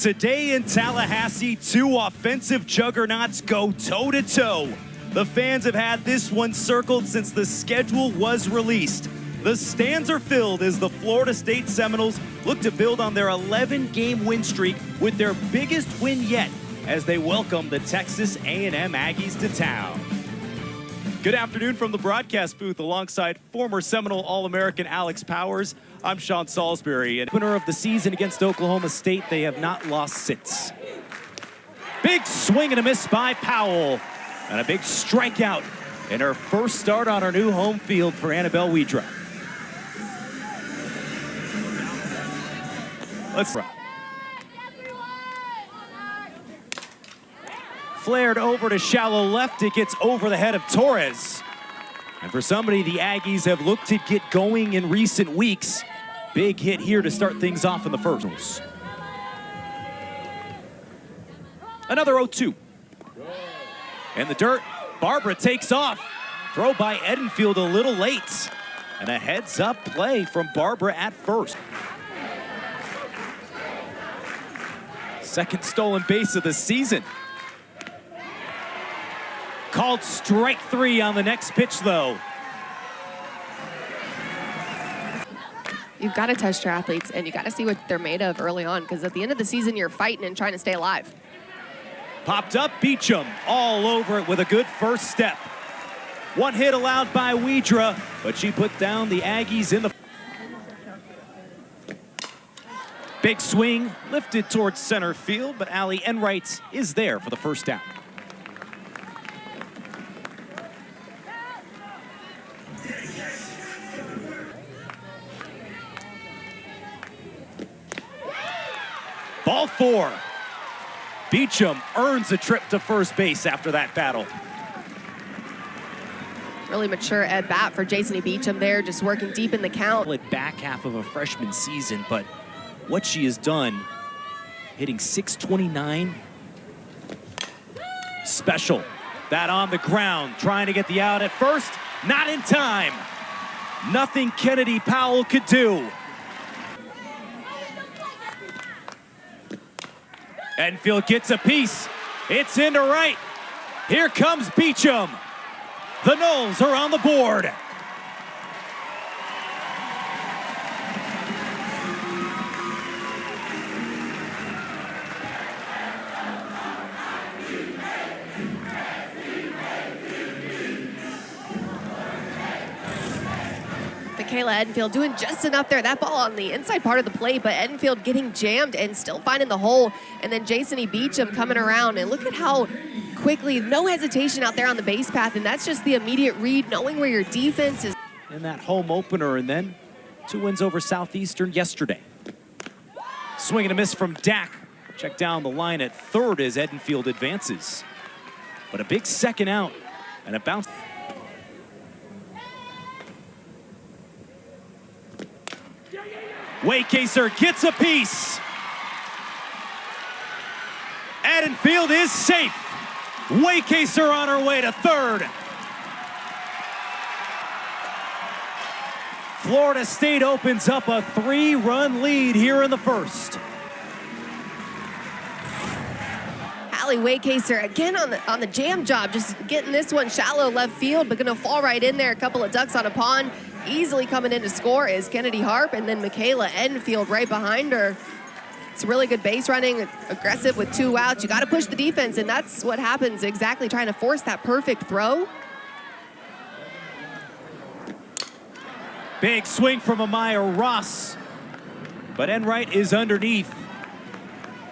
Today in Tallahassee, two offensive juggernauts go toe-to-toe. The fans have had this one circled since the schedule was released. The stands are filled as the Florida State Seminoles look to build on their 11-game win streak with their biggest win yet as they welcome the Texas A&M Aggies to town. Good afternoon from the broadcast booth alongside former Seminole All-American Alex Powers. I'm Sean Salisbury. And opener of the season against Oklahoma State, they have not lost since. Big swing and a miss by Powell. And a big strikeout in her first start on her new home field for Annabelle Widra. Let's run. Flared over to shallow left. It gets over the head of Torres. And for somebody the Aggies have looked to get going in recent weeks, big hit here to start things off in the first. Another 0-2. In the dirt, Barbara takes off. Throw by Edenfield a little late. And a heads-up play from Barbara at first. Second stolen base of the season. Called strike three on the next pitch, though. You've got to test your athletes, and you got to see what they're made of early on, because at the end of the season, you're fighting and trying to stay alive. Popped up, Beecham all over it with a good first step. One hit allowed by Widra, but she put down the Aggies in the... Big swing, lifted towards center field, but Allie Enright is there for the first down. Ball four. Beecham earns a trip to first base after that battle. Really mature at bat for Jason Beecham there, just working deep in the count. Back half of a freshman season, but what she has done, hitting .629. Special. That on the ground, trying to get the out at first, not in time. Nothing Kennedy Powell could do. Enfield gets a piece. It's into right. Here comes Beecham. The Noles are on the board. Michaela Edenfield doing just enough there. That ball on the inside part of the plate, but Edenfield getting jammed and still finding the hole. And then Jason Beecham coming around. And look at how quickly, no hesitation out there on the base path. And that's just the immediate read, knowing where your defense is. In that home opener, and then 2 wins over Southeastern yesterday. Swing and a miss from Dak. Check down the line at third as Edenfield advances. But a big second out and a bounce. Waycaser gets a piece. Edenfield is safe. Waycaser on her way to third. Florida State opens up a 3-run lead here in the first. Allie Waycaser again on the jam job, just getting this one shallow left field, but gonna fall right in there. A couple of ducks on a pond. Easily coming in to score is Kennedy Harp, and then Michaela Edenfield right behind her. It's really good base running, aggressive with 2 outs. You got to push the defense, and that's what happens exactly, trying to force that perfect throw. Big swing from Amaya Ross, but Enright is underneath.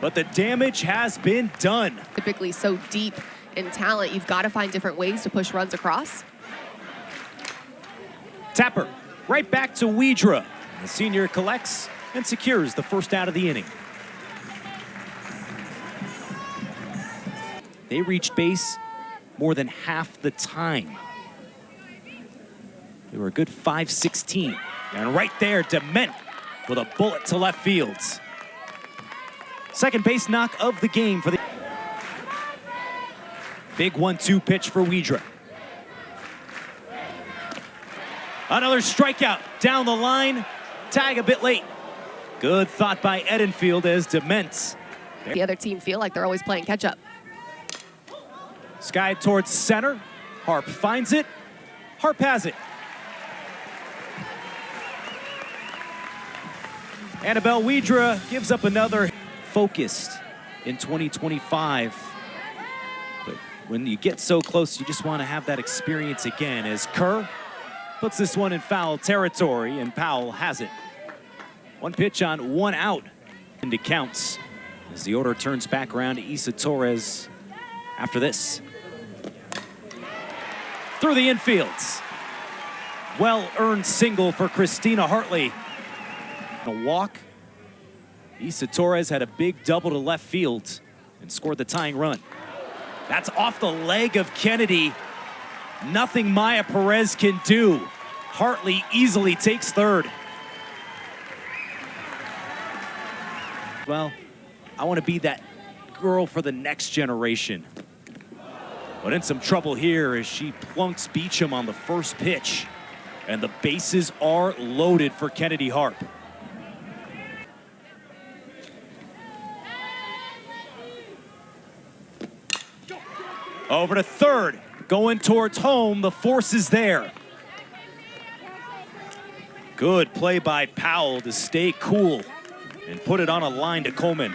But the damage has been done. Typically so deep in talent, you've got to find different ways to push runs across. Tapper, right back to Widra. The senior collects and secures the first out of the inning. They reached base more than half the time. They were a good 5-16. And right there, Dement with a bullet to left field. Second base knock of the game for the... Big 1-2 pitch for Widra. Another strikeout down the line. Tag a bit late. Good thought by Edenfield as Dement The other team feel like they're always playing catch up. Sky towards center. Harp finds it. Harp has it. Annabelle Widra gives up another. Focused in 2025. But when you get so close, you just want to have that experience again, as Kerr puts this one in foul territory, and Powell has it. One pitch on, one out, and it counts as the order turns back around to Isa Torres after this. Through the infields. Well-earned single for Christina Hartley. A walk. Isa Torres had a big double to left field and scored the tying run. That's off the leg of Kennedy. Nothing Maya Perez can do. Hartley easily takes third. Well, I want to be that girl for the next generation. But in some trouble here as she plunks Beecham on the first pitch. And the bases are loaded for Kennedy Harp. Over to third, going towards home, the force is there. Good play by Powell to stay cool and put it on a line to Coleman.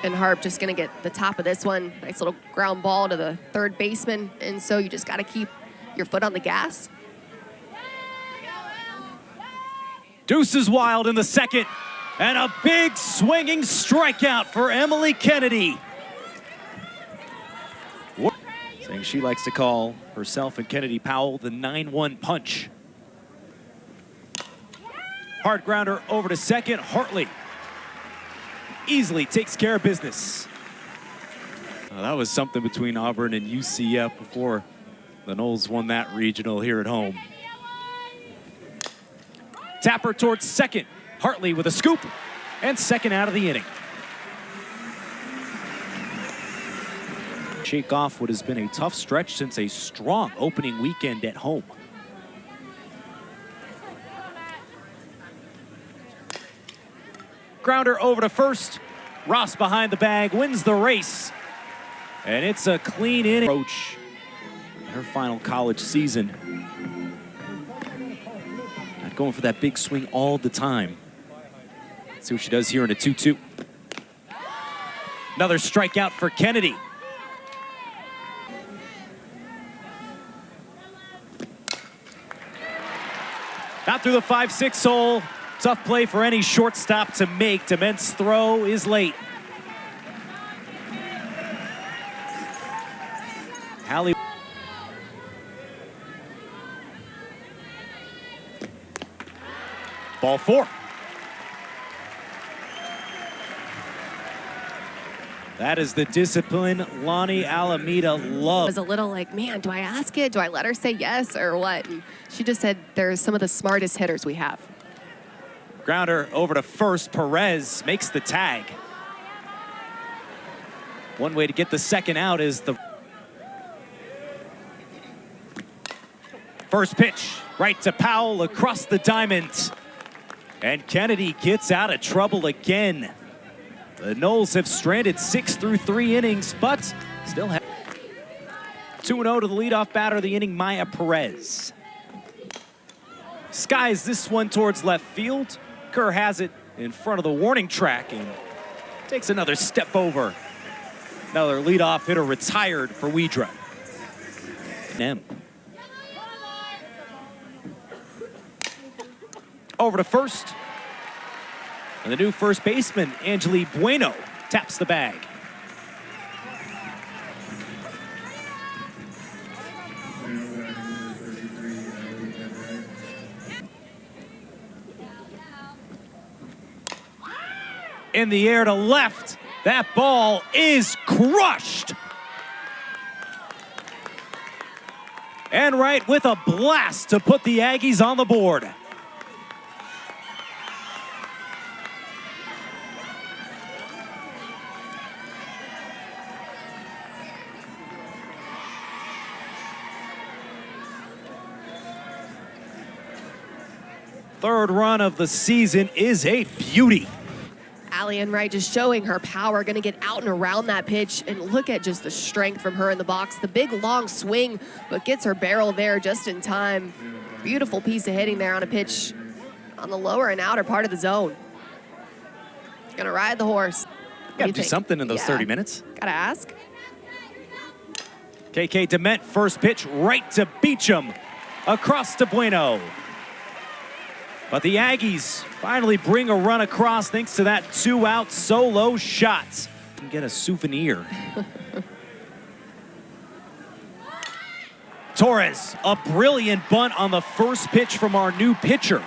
And Harp just gonna get the top of this one. Nice little ground ball to the third baseman. And so you just gotta keep your foot on the gas. Deuces wild in the second, and a big swinging strikeout for Emily Kennedy. Saying she likes to call herself and Kennedy Powell the 9-1 punch. Hard grounder over to second, Hartley easily takes care of business. Well, that was something between Auburn and UCF before the Noles won that regional here at home. Tapper towards second. Hartley with a scoop, and second out of the inning. Shake off what has been a tough stretch since a strong opening weekend at home. Grounder over to first. Ross behind the bag, wins the race. And it's a clean inning approach in her final college season. Going for that big swing all the time. Let's see what she does here in a 2-2. Another strikeout for Kennedy. Not through the 5-6 hole. Tough play for any shortstop to make. Dement's throw is late. Hallie. Ball four. That is the discipline Lonnie Alameda loves. I was a little like, man, do I ask it? Do I let her say yes or what? And she just said, they're some of the smartest hitters we have. Grounder over to first. Perez makes the tag. One way to get the second out is the first pitch. Right to Powell across the diamond. And Kennedy gets out of trouble again. The Noles have stranded 6 through 3 innings, but still have 2-0 to the leadoff batter of the inning, Maya Perez. Skies this one towards left field. Kerr has it in front of the warning track and takes another step over. Another leadoff hitter retired for Widra. Over to first. And the new first baseman, Angeli Bueno, taps the bag. In the air to left. That ball is crushed. And right with a blast to put the Aggies on the board. Third run of the season is a beauty. Allie Enright just showing her power, gonna get out and around that pitch, and look at just the strength from her in the box. The big long swing, but gets her barrel there just in time. Beautiful piece of hitting there on a pitch on the lower and outer part of the zone. Gonna ride the horse. Gotta do something in those 30 minutes. Gotta ask. KK Dement, first pitch right to Beecham, across to Bueno. But the Aggies finally bring a run across thanks to that 2-out solo shot. You can get a souvenir. Torres, a brilliant bunt on the first pitch from our new pitcher.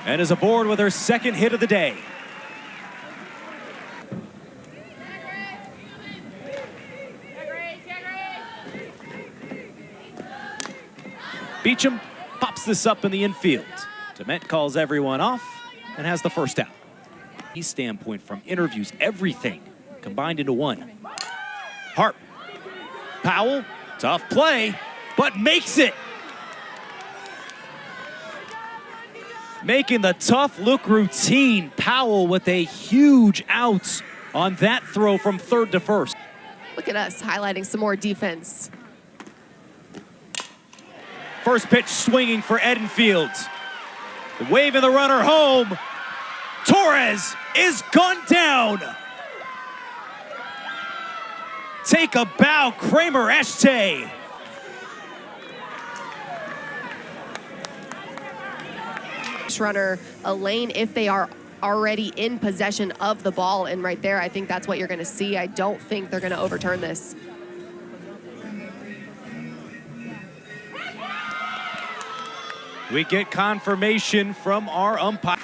And is aboard with her second hit of the day. Beecham pops this up in the infield. Dement calls everyone off and has the first out. His standpoint from interviews, everything combined into one. Harp, Powell, tough play, but makes it. Making the tough look routine. Powell with a huge out on that throw from third to first. Look at us highlighting some more defense. First pitch swinging for Edenfield. Waving the runner home. Torres is gunned down. Take a bow, Kramer Echte. Runner a lane if they are already in possession of the ball, and right there I think that's what you're going to see. I don't think they're going to overturn this. We get confirmation from our umpire.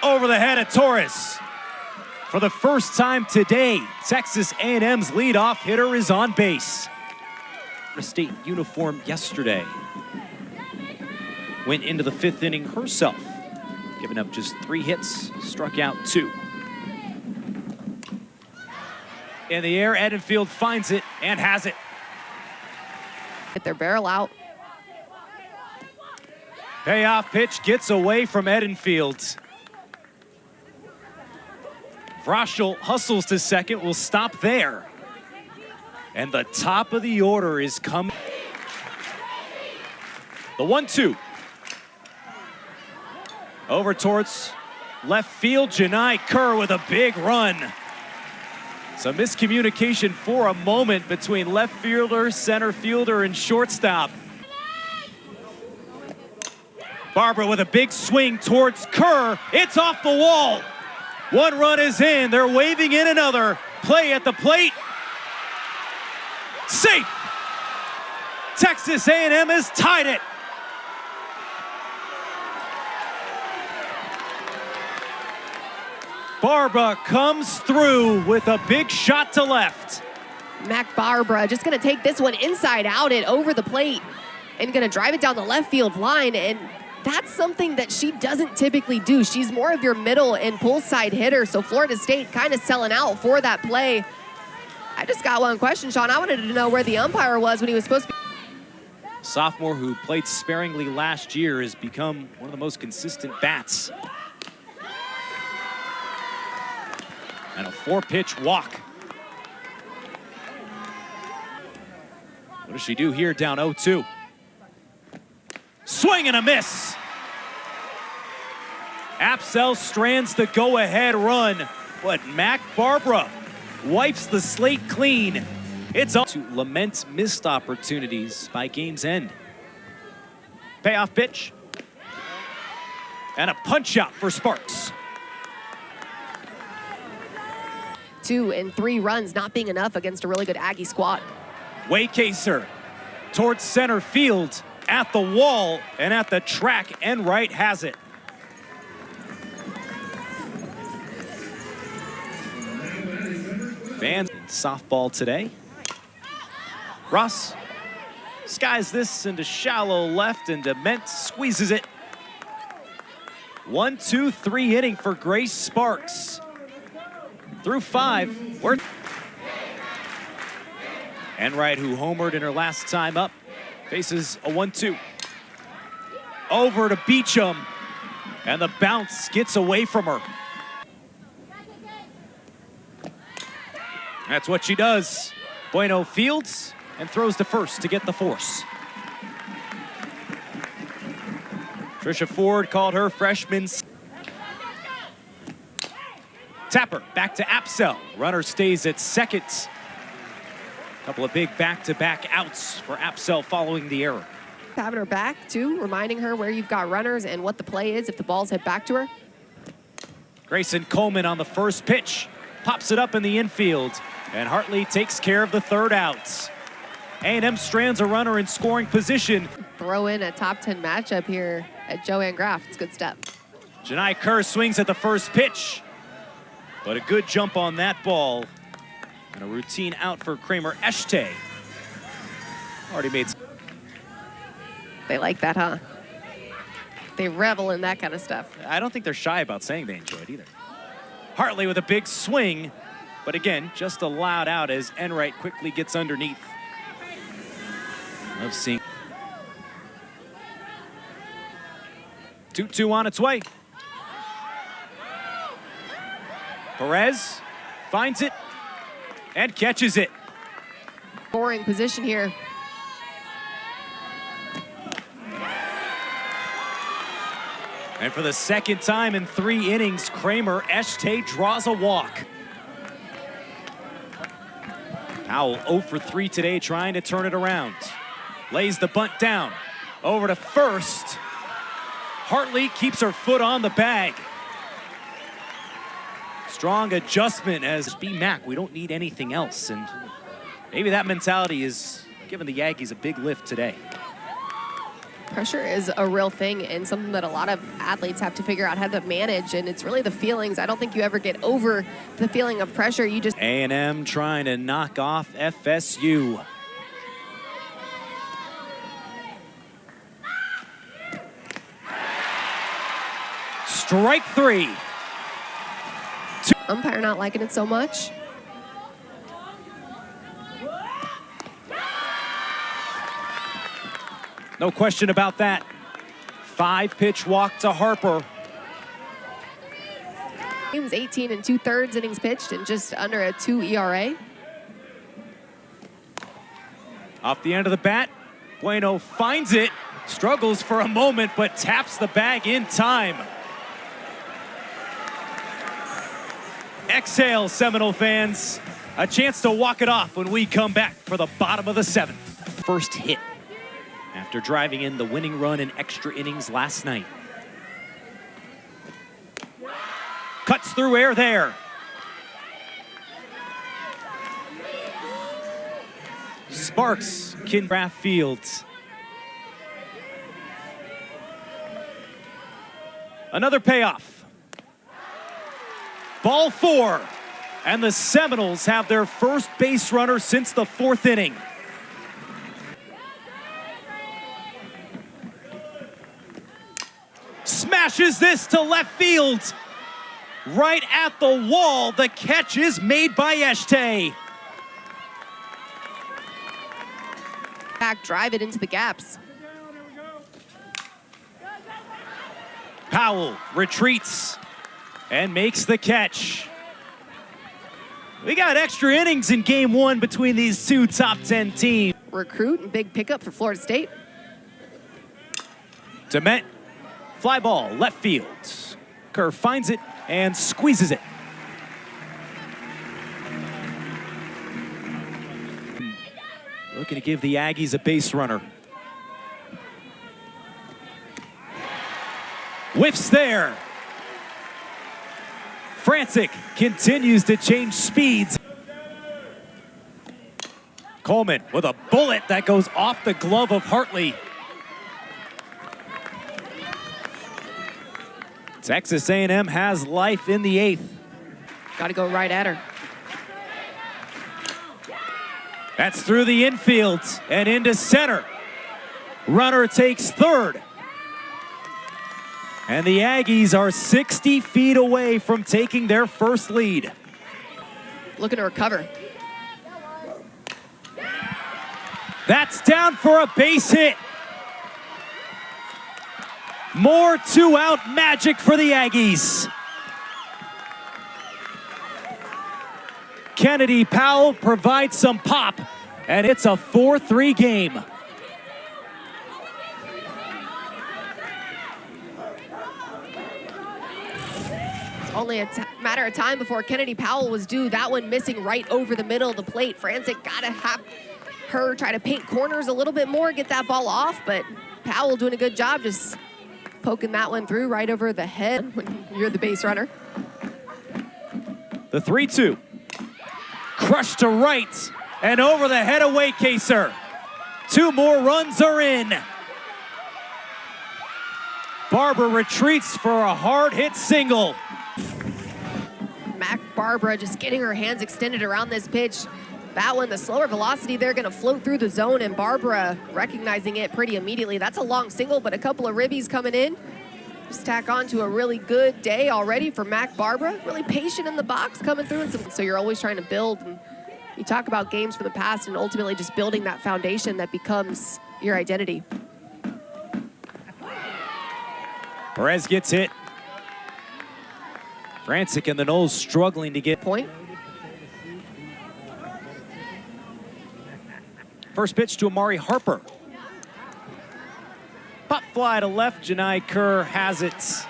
Over the head of Torres. For the first time today, Texas A&M's leadoff hitter is on base. State uniform yesterday. Went into the fifth inning herself, giving up just 3 hits, struck out 2. In the air, Edenfield finds it and has it. Get their barrel out. Payoff pitch gets away from Edenfield. Vroschel hustles to second, will stop there. And the top of the order is coming. The 1-2. Over towards left field, Janai Kerr with a big run. Some miscommunication for a moment between left fielder, center fielder, and shortstop. Barbara with a big swing towards Kerr. It's off the wall. 1 run is in. They're waving in another. Play at the plate. Safe. Texas A&M has tied it. Barbara comes through with a big shot to left. Mac Barbara just going to take this one inside out and over the plate and going to drive it down the left field line, and that's something that she doesn't typically do. She's more of your middle and pull side hitter, so Florida State kind of selling out for that play. I just got one question, Sean. I wanted to know where the umpire was when he was supposed to be. Sophomore who played sparingly last year has become one of the most consistent bats. And a 4-pitch walk. What does she do here down 0-2? Swing and a miss. Apsell strands the go-ahead run, but Mac Barbara wipes the slate clean. It's up to lament missed opportunities by game's end. Payoff pitch. And a punch out for Sparks. 2 and 3 runs not being enough against a really good Aggie squad. Waycaser towards center field, at the wall and at the track, and right has it. Fans in softball today. Ross skies this into shallow left, and Dement squeezes it. 1-2-3 inning for Grace Sparks. Through 5, Enright, who homered in her last time up, faces a 1-2. Over to Beecham, and the bounce gets away from her. That's what she does. Bueno fields and throws to first to get the force. Trisha Ford called her freshman. Tapper back to Apsell. Runner stays at second. Couple of big back-to-back outs for Apsell following the error. Having her back, too, reminding her where you've got runners and what the play is if the ball's head back to her. Grayson Coleman on the first pitch. Pops it up in the infield, and Hartley takes care of the third out. A&M strands a runner in scoring position. Throw in a top 10 matchup here at Joanne Graff. It's a good step. Janai Kerr swings at the first pitch, but a good jump on that ball. And a routine out for Kramer Echte. Already made. They like that, huh? They revel in that kind of stuff. I don't think they're shy about saying they enjoy it either. Hartley with a big swing, but again, just allowed out as Enright quickly gets underneath. Love seeing. 2-2 on its way. Perez finds it and catches it. Scoring position here. And for the second time in 3 innings, Kramer Echte draws a walk. Powell 0 for 3 today, trying to turn it around. Lays the bunt down. Over to first. Hartley keeps her foot on the bag. Strong adjustment as B-Mac. We don't need anything else. And maybe that mentality is giving the Yankees a big lift today. Pressure is a real thing and something that a lot of athletes have to figure out how to manage, and it's really the feelings. I don't think you ever get over the feeling of pressure. You just... A&M trying to knock off FSU. Strike 3. Umpire not liking it so much. No question about that. 5-pitch walk to Harper. Game's 18 2/3 innings pitched and just under a 2 ERA. Off the end of the bat, Bueno finds it, struggles for a moment, but taps the bag in time. Exhale, Seminole fans. A chance to walk it off when we come back for the bottom of the 7th. First hit after driving in the winning run in extra innings last night. Cuts through air there. Sparks, Kingraff Fields. Another payoff. Ball 4, and the Seminoles have their first base runner since the 4th inning. Smashes this to left field. Right at the wall, the catch is made by Echte. Back, drive it into the gaps. Powell retreats and makes the catch. We got extra innings in game 1 between these two top 10 teams. Recruit and big pickup for Florida State. Dement, fly ball, left field. Kerr finds it and squeezes it. Looking to give the Aggies a base runner. Whiffs there. Frantic continues to change speeds. Coleman with a bullet that goes off the glove of Hartley. Texas A&M has life in the 8th. Got to go right at her. That's through the infield and into center. Runner takes third. And the Aggies are 60 feet away from taking their first lead. Looking to recover. That's down for a base hit. More two-out magic for the Aggies. Kennedy Powell provides some pop, and it's a 4-3 game. Only a matter of time before Kennedy Powell was due. That one missing right over the middle of the plate. Franczyk gotta have her try to paint corners a little bit more, get that ball off, but Powell doing a good job just poking that one through right over the head when you're the base runner. The 3-2. Crushed to right and over the head of Waycaser. 2 more runs are in. Barber retreats for a hard hit single. Mac Barbara just getting her hands extended around this pitch. That one, the slower velocity, they're gonna float through the zone, and Barbara recognizing it pretty immediately. That's a long single, but a couple of ribbies coming in. Just tack on to a really good day already for Mac Barbara. Really patient in the box coming through. So you're always trying to build. And you talk about games from the past and ultimately just building that foundation that becomes your identity. Perez gets hit. Franczyk and the Noles struggling to get Point. First pitch to Amari Harper. Pop fly to left, Janai Kerr has it.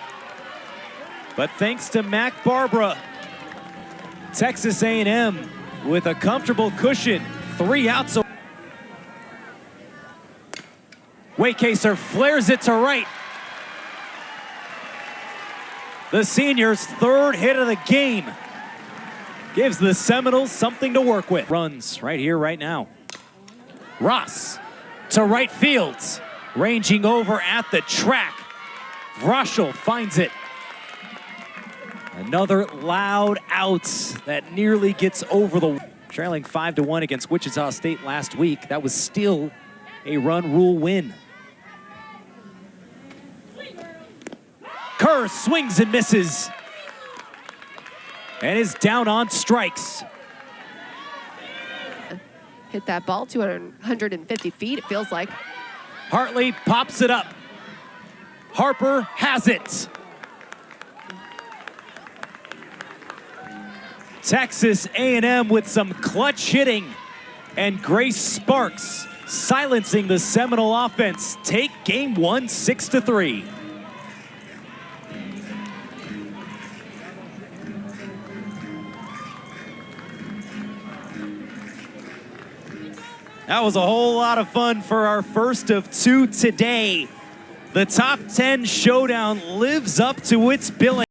But thanks to Mac Barbara, Texas A&M with a comfortable cushion, 3 outs. Waycaser flares it to right. The senior's 3rd hit of the game gives the Seminoles something to work with. Runs right here, right now. Ross to right field, ranging over at the track. Rushel finds it. Another loud out that nearly gets over the... Trailing 5-1 against Wichita State last week. That was still a run rule win. Kerr swings and misses. And is down on strikes. Hit that ball 150 feet, it feels like. Hartley pops it up. Harper has it. Texas A&M with some clutch hitting, and Grace Sparks silencing the Seminole offense. Take game 1, 6-3. That was a whole lot of fun for our first of 2 today. The top 10 showdown lives up to its billing.